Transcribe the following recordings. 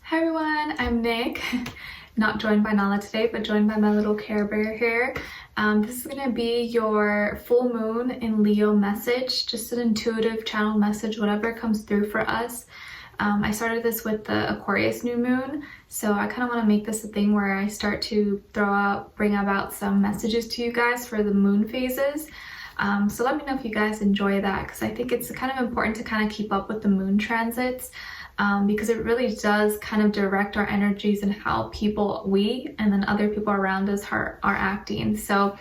Hi everyone, I'm Nick. Not joined by Nala today, but joined by my little Care Bear here. This is going to be your full moon in Leo message, just an intuitive channel message, whatever comes through for us. I started this with the Aquarius new moon, so I kind of want to make this a thing where I start to bring about some messages to you guys for the moon phases. So let me know if you guys enjoy that, because I think it's kind of important to kind of keep up with the moon transits. Because it really does kind of direct our energies and how we and then other people around us are acting. So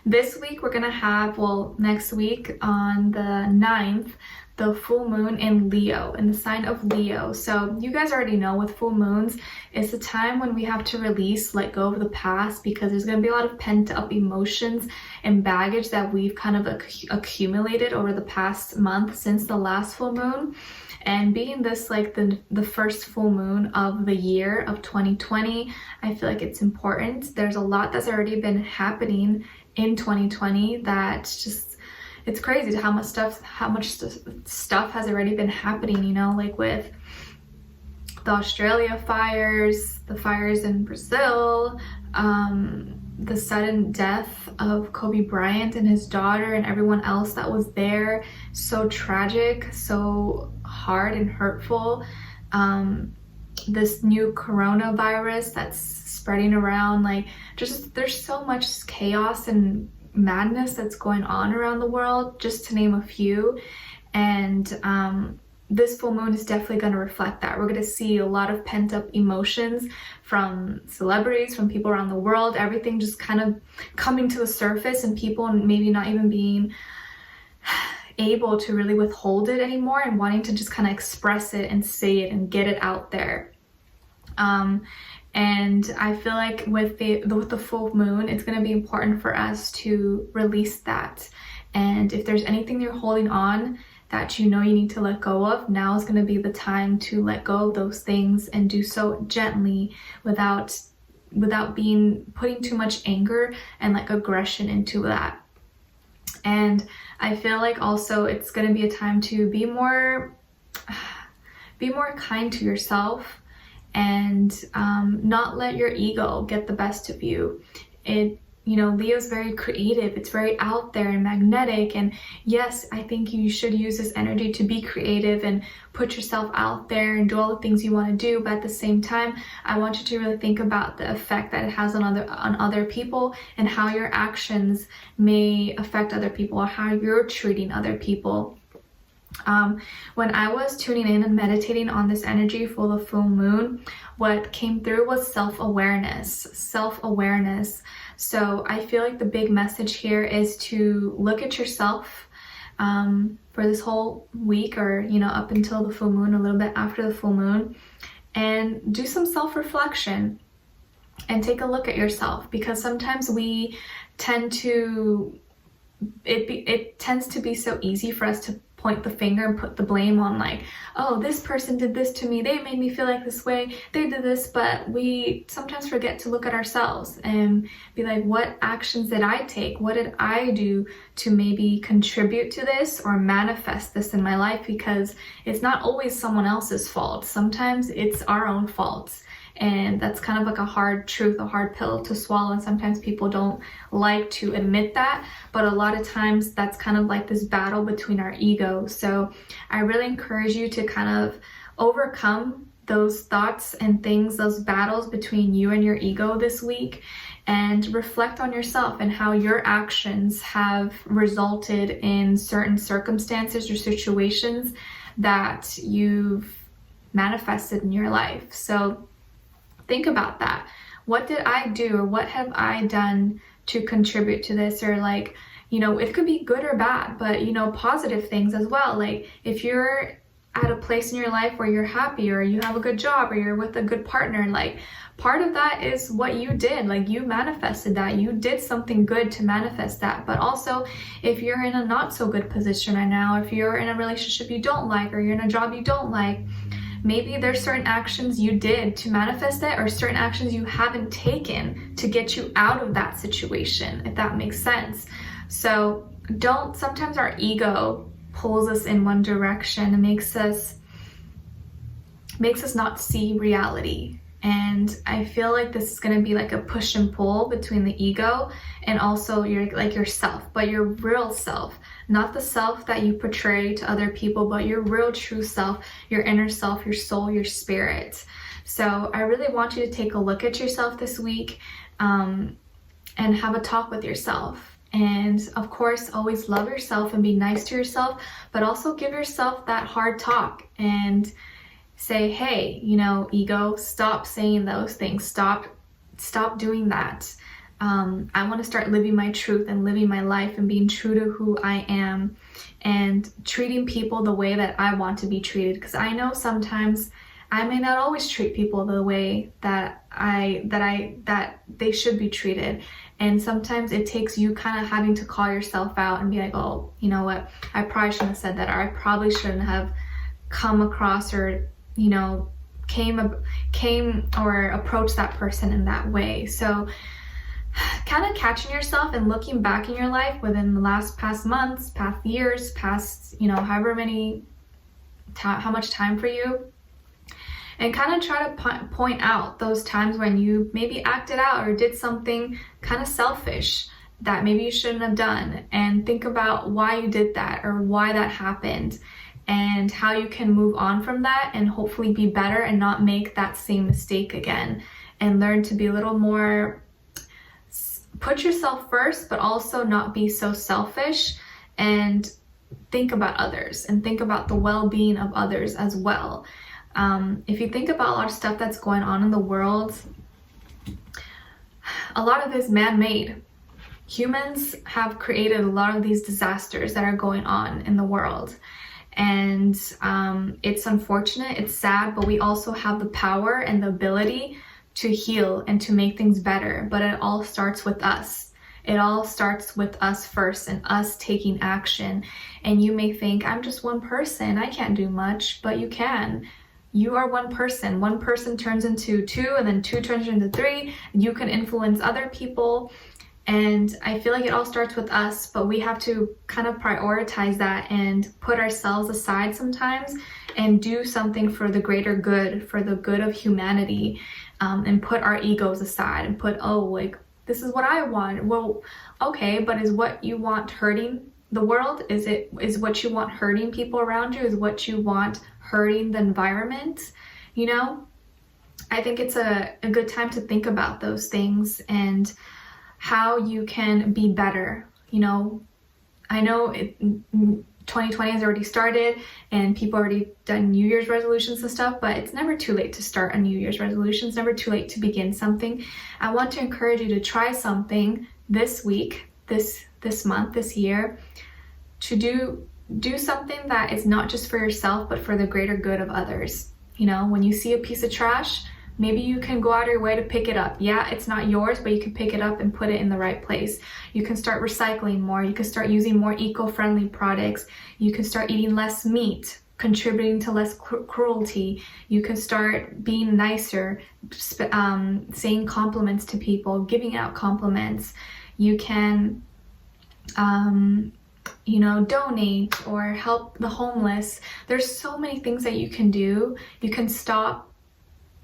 this week we're gonna have, well, next week on the 9th, the full moon in Leo, in the sign of Leo. So you guys already know with full moons, it's the time when we have to let go of the past, because there's going to be a lot of pent up emotions and baggage that we've kind of accumulated over the past month since the last full moon. And being this like the first full moon of the year of 2020, I feel like it's important. There's a lot that's already been happening in 2020 that just, it's crazy how much stuff has already been happening, you know, like with the Australia fires, the fires in Brazil, the sudden death of Kobe Bryant and his daughter and everyone else that was there. So tragic, so hard and hurtful. This new coronavirus that's spreading around, like just there's so much chaos and madness that's going on around the world, just to name a few. And this full moon is definitely going to reflect that. We're going to see a lot of pent-up emotions from celebrities, from people around the world, everything just kind of coming to the surface, and people maybe not even being able to really withhold it anymore and wanting to just kind of express it and say it and get it out there. And I feel like with the full moon, it's going to be important for us to release that. And if there's anything you're holding on that you know you need to let go of, now is going to be the time to let go of those things, and do so gently without putting too much anger and like aggression into that. And I feel like also it's going to be a time to be more kind to yourself, and not let your ego get the best of you. You know, Leo's very creative, it's very out there and magnetic, and yes, I think you should use this energy to be creative and put yourself out there and do all the things you want to do. But at the same time, I want you to really think about the effect that it has on other people, and how your actions may affect other people, or how you're treating other people. When I was tuning in and meditating on this energy for the full moon, what came through was self-awareness. So I feel like the big message here is to look at yourself for this whole week, or, you know, up until the full moon, a little bit after the full moon, and do some self-reflection and take a look at yourself, because sometimes we tend to, it tends to be so easy for us to point the finger and put the blame on, like, oh, this person did this to me, they made me feel like this way, they did this. But we sometimes forget to look at ourselves and be like, what actions did I take? What did I do to maybe contribute to this or manifest this in my life? Because it's not always someone else's fault. Sometimes it's our own faults. And that's kind of like a hard truth, a hard pill to swallow, and sometimes people don't like to admit that, but a lot of times that's kind of like this battle between our ego. So I really encourage you to kind of overcome those thoughts and things, those battles between you and your ego this week, and reflect on yourself and how your actions have resulted in certain circumstances or situations that you've manifested in your life. So think about that. What did I do, or what have I done to contribute to this? Or, like, you know, it could be good or bad, but, you know, positive things as well. Like, if you're at a place in your life where you're happy, or you have a good job, or you're with a good partner, like, part of that is what you did. Like, you manifested that, you did something good to manifest that. But also, if you're in a not so good position right now, if you're in a relationship you don't like, or you're in a job you don't like, maybe there's certain actions you did to manifest it, or certain actions you haven't taken to get you out of that situation, if that makes sense. So sometimes our ego pulls us in one direction and makes us makes us not see reality. And I feel like this is going to be like a push and pull between the ego and also your like yourself, but your real self, not the self that you portray to other people, but your real true self, your inner self, your soul, your spirit. So I really want you to take a look at yourself this week, and have a talk with yourself. And of course, always love yourself and be nice to yourself, but also give yourself that hard talk and say, hey, you know, ego, stop saying those things. Stop doing that. I want to start living my truth and living my life and being true to who I am and treating people the way that I want to be treated. Because I know sometimes I may not always treat people the way that they should be treated. And sometimes it takes you kind of having to call yourself out and be like, oh, you know what? I probably shouldn't have said that, or I probably shouldn't have come across or, you know, came or approached that person in that way. So kind of catching yourself and looking back in your life within the past months, past years, past, you know, how much time for you, and kind of try to point out those times when you maybe acted out or did something kind of selfish that maybe you shouldn't have done, and think about why you did that or why that happened, and how you can move on from that and hopefully be better and not make that same mistake again, and learn to be a little more, put yourself first, but also not be so selfish, and think about others and think about the well-being of others as well. If you think about a lot of stuff that's going on in the world, a lot of it is man-made. Humans have created a lot of these disasters that are going on in the world. And it's unfortunate, it's sad, but we also have the power and the ability to heal and to make things better. But it all starts with us. It all starts with us first and us taking action. And you may think, I'm just one person, I can't do much, but you can. You are one person. One person turns into two, and then two turns into three. You can influence other people. And I feel like it all starts with us, but we have to kind of prioritize that and put ourselves aside sometimes and do something for the greater good, for the good of humanity, and put our egos aside and put, oh, like, this is what I want. Well, okay, but is what you want hurting the world? Is what you want hurting people around you? Is what you want hurting the environment? You know, I think it's a good time to think about those things and how you can be better. You know, I know 2020 has already started and people already done New Year's resolutions and stuff, but it's never too late to start a New Year's resolution. It's never too late to begin something. I want to encourage you to try something this week, this month, this year, to do something that is not just for yourself, but for the greater good of others. You know, when you see a piece of trash, maybe you can go out of your way to pick it up. Yeah, it's not yours, but you can pick it up and put it in the right place. You can start recycling more. You can start using more eco-friendly products. You can start eating less meat, contributing to less cruelty. You can start being nicer, saying compliments to people, giving out compliments. You can, you know, donate or help the homeless. There's so many things that you can do. You can stop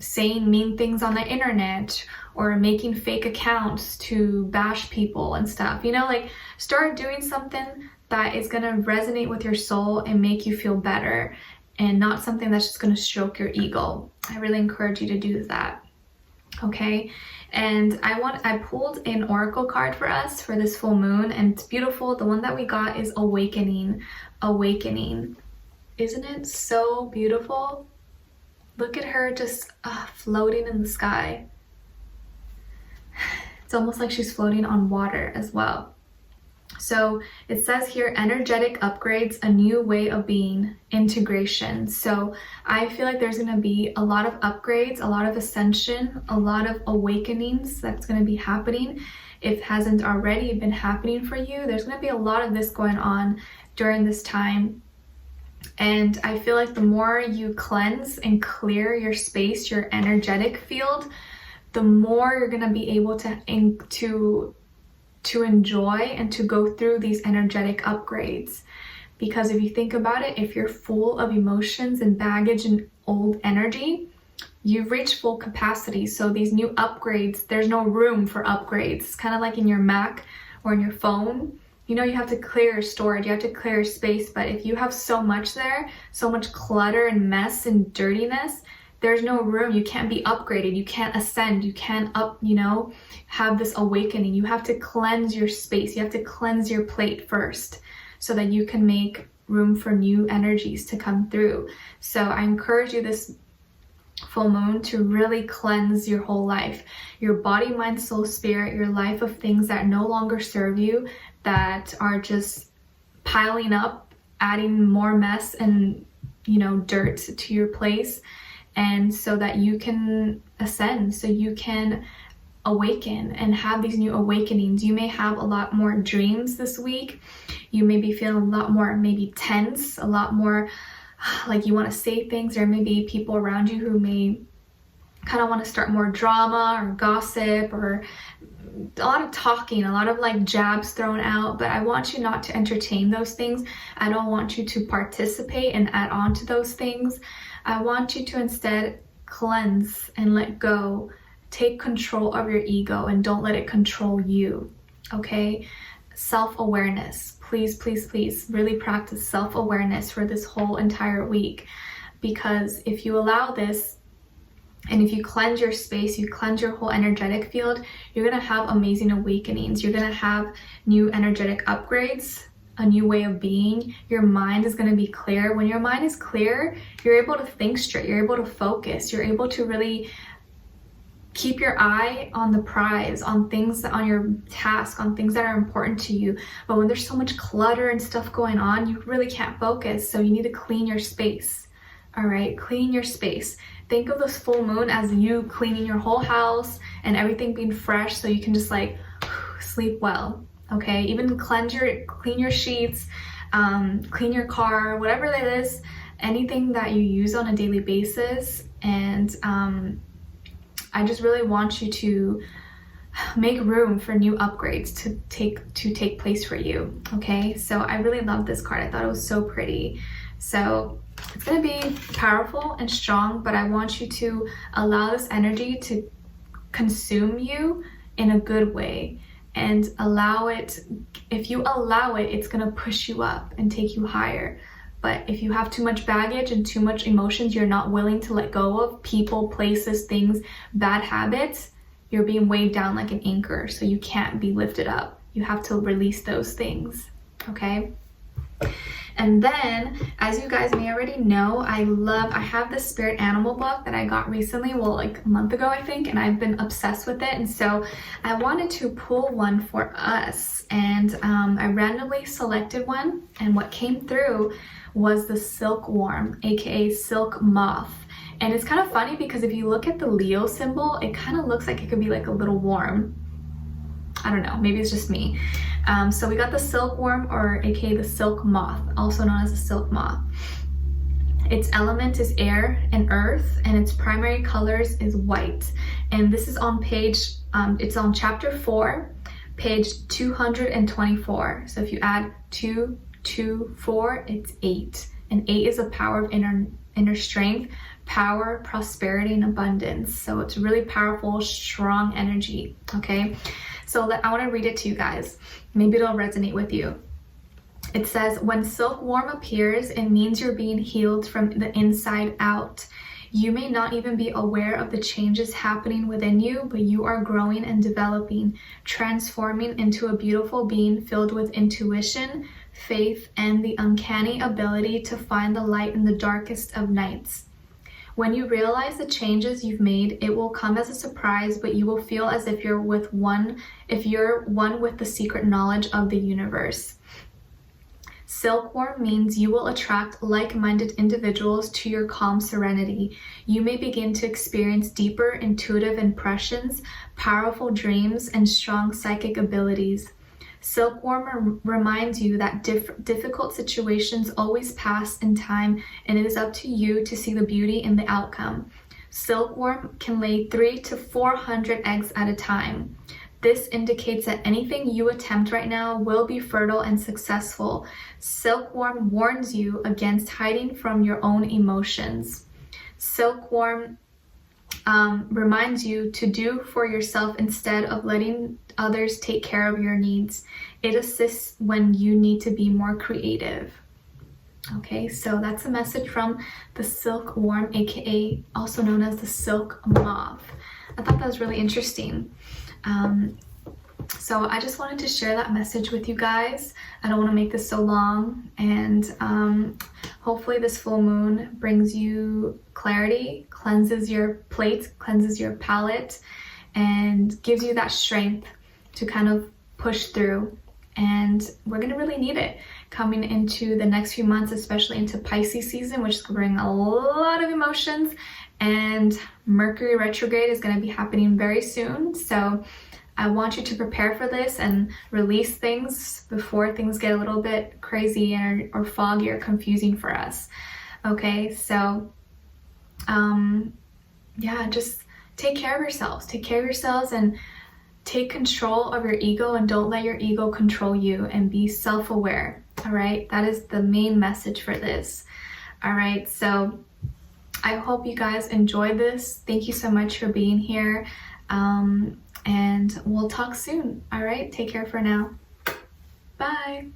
saying mean things on the internet or making fake accounts to bash people and stuff. You know, like, start doing something that is going to resonate with your soul and make you feel better, and not something that's just going to stroke your ego. I really encourage you to do that. Okay, and I pulled an oracle card for us for this full moon, and it's beautiful. The one that we got is awakening. Isn't it so beautiful? Look at her just floating in the sky. It's almost like she's floating on water as well. So it says here, energetic upgrades, a new way of being, integration. So I feel like there's going to be a lot of upgrades, a lot of ascension, a lot of awakenings that's going to be happening. If it hasn't already been happening for you, there's going to be a lot of this going on during this time. And I feel like the more you cleanse and clear your space, your energetic field, the more you're going to be able to enjoy and to go through these energetic upgrades. Because if you think about it, if you're full of emotions and baggage and old energy, you've reached full capacity. So these new upgrades, there's no room for upgrades. It's kind of like in your Mac or in your phone. You know, you have to clear storage, you have to clear space, but if you have so much there, so much clutter and mess and dirtiness, there's no room. You can't be upgraded, you can't ascend, you can't have this awakening. You have to cleanse your space, you have to cleanse your plate first so that you can make room for new energies to come through. So I encourage you this full moon to really cleanse your whole life, your body, mind, soul, spirit, your life of things that no longer serve you, that are just piling up, adding more mess and dirt to your place, and so that you can ascend, so you can awaken and have these new awakenings. You may have a lot more dreams this week. You may be feeling a lot more maybe tense, a lot more like you want to say things. There may be people around you who may kind of want to start more drama or gossip or a lot of talking, a lot of like jabs thrown out, but I want you not to entertain those things. I don't want you to participate and add on to those things. I want you to instead cleanse and let go. Take control of your ego and don't let it control you, okay? Self-awareness. Please, please, please really practice self-awareness for this whole entire week, because if you allow this and if you cleanse your space, you cleanse your whole energetic field, you're going to have amazing awakenings. You're going to have new energetic upgrades, a new way of being. Your mind is going to be clear. When your mind is clear, you're able to think straight. You're able to focus. You're able to really keep your eye on the prize, on things, on your task, on things that are important to you. But when there's so much clutter and stuff going on, you really can't focus. So you need to clean your space. All right, clean your space. Think of this full moon as you cleaning your whole house and everything being fresh, so you can just like sleep well. Okay, even clean your sheets, clean your car, whatever that is, anything that you use on a daily basis. And I just really want you to make room for new upgrades to take place for you. Okay, so I really love this card. I thought it was so pretty. So it's going to be powerful and strong, but I want you to allow this energy to consume you in a good way, and allow it. If you allow it, it's going to push you up and take you higher. But if you have too much baggage and too much emotions you're not willing to let go of, people, places, things, bad habits, you're being weighed down like an anchor, so you can't be lifted up. You have to release those things, okay? And then, as you guys may already know, I have this spirit animal book that I got recently, well, like a month ago, I think, and I've been obsessed with it. And so I wanted to pull one for us, and I randomly selected one, and what came through was the silkworm, aka silk moth. And it's kind of funny because if you look at the Leo symbol, it kind of looks like it could be like a little worm. I don't know, maybe it's just me. So we got the silkworm, or aka the silk moth, also known as the silk moth. Its element is air and earth, and its primary colors is white. And this is on it's on chapter 4, page 224. So if you add 2 to 4, it's 8. And 8 is a power of inner strength, power, prosperity, and abundance. So it's really powerful, strong energy, okay? So I want to read it to you guys. Maybe it'll resonate with you. It says, when silkworm appears, it means you're being healed from the inside out. You may not even be aware of the changes happening within you, but you are growing and developing, transforming into a beautiful being filled with intuition, faith, and the uncanny ability to find the light in the darkest of nights. When you realize the changes you've made, it will come as a surprise, but you will feel as if you're one with the secret knowledge of the universe. Silkworm means you will attract like-minded individuals to your calm serenity. You may begin to experience deeper intuitive impressions, powerful dreams, and strong psychic abilities. Silkworm reminds you that difficult situations always pass in time, and it is up to you to see the beauty in the outcome. Silkworm can lay 300 to 400 eggs at a time. This indicates that anything you attempt right now will be fertile and successful. Silkworm warns you against hiding from your own emotions. Silkworm reminds you to do for yourself instead of letting others take care of your needs. It assists when you need to be more creative. Okay, so that's a message from the silkworm, aka also known as the silk moth. I thought that was really interesting. So I just wanted to share that message with you guys. I don't want to make this so long, and hopefully this full moon brings you clarity, cleanses your plate, cleanses your palate, and gives you that strength to kind of push through. And we're going to really need it coming into the next few months, especially into Pisces season, which is going to bring a lot of emotions, and Mercury retrograde is going to be happening very soon. So I want you to prepare for this and release things before things get a little bit crazy or foggy or confusing for us. Okay, so yeah, just take care of yourselves. Take care of yourselves and take control of your ego, and don't let your ego control you, and be self-aware. All right, that is the main message for this. All right, so I hope you guys enjoyed this. Thank you so much for being here. And we'll talk soon. All right, take care for now. Bye.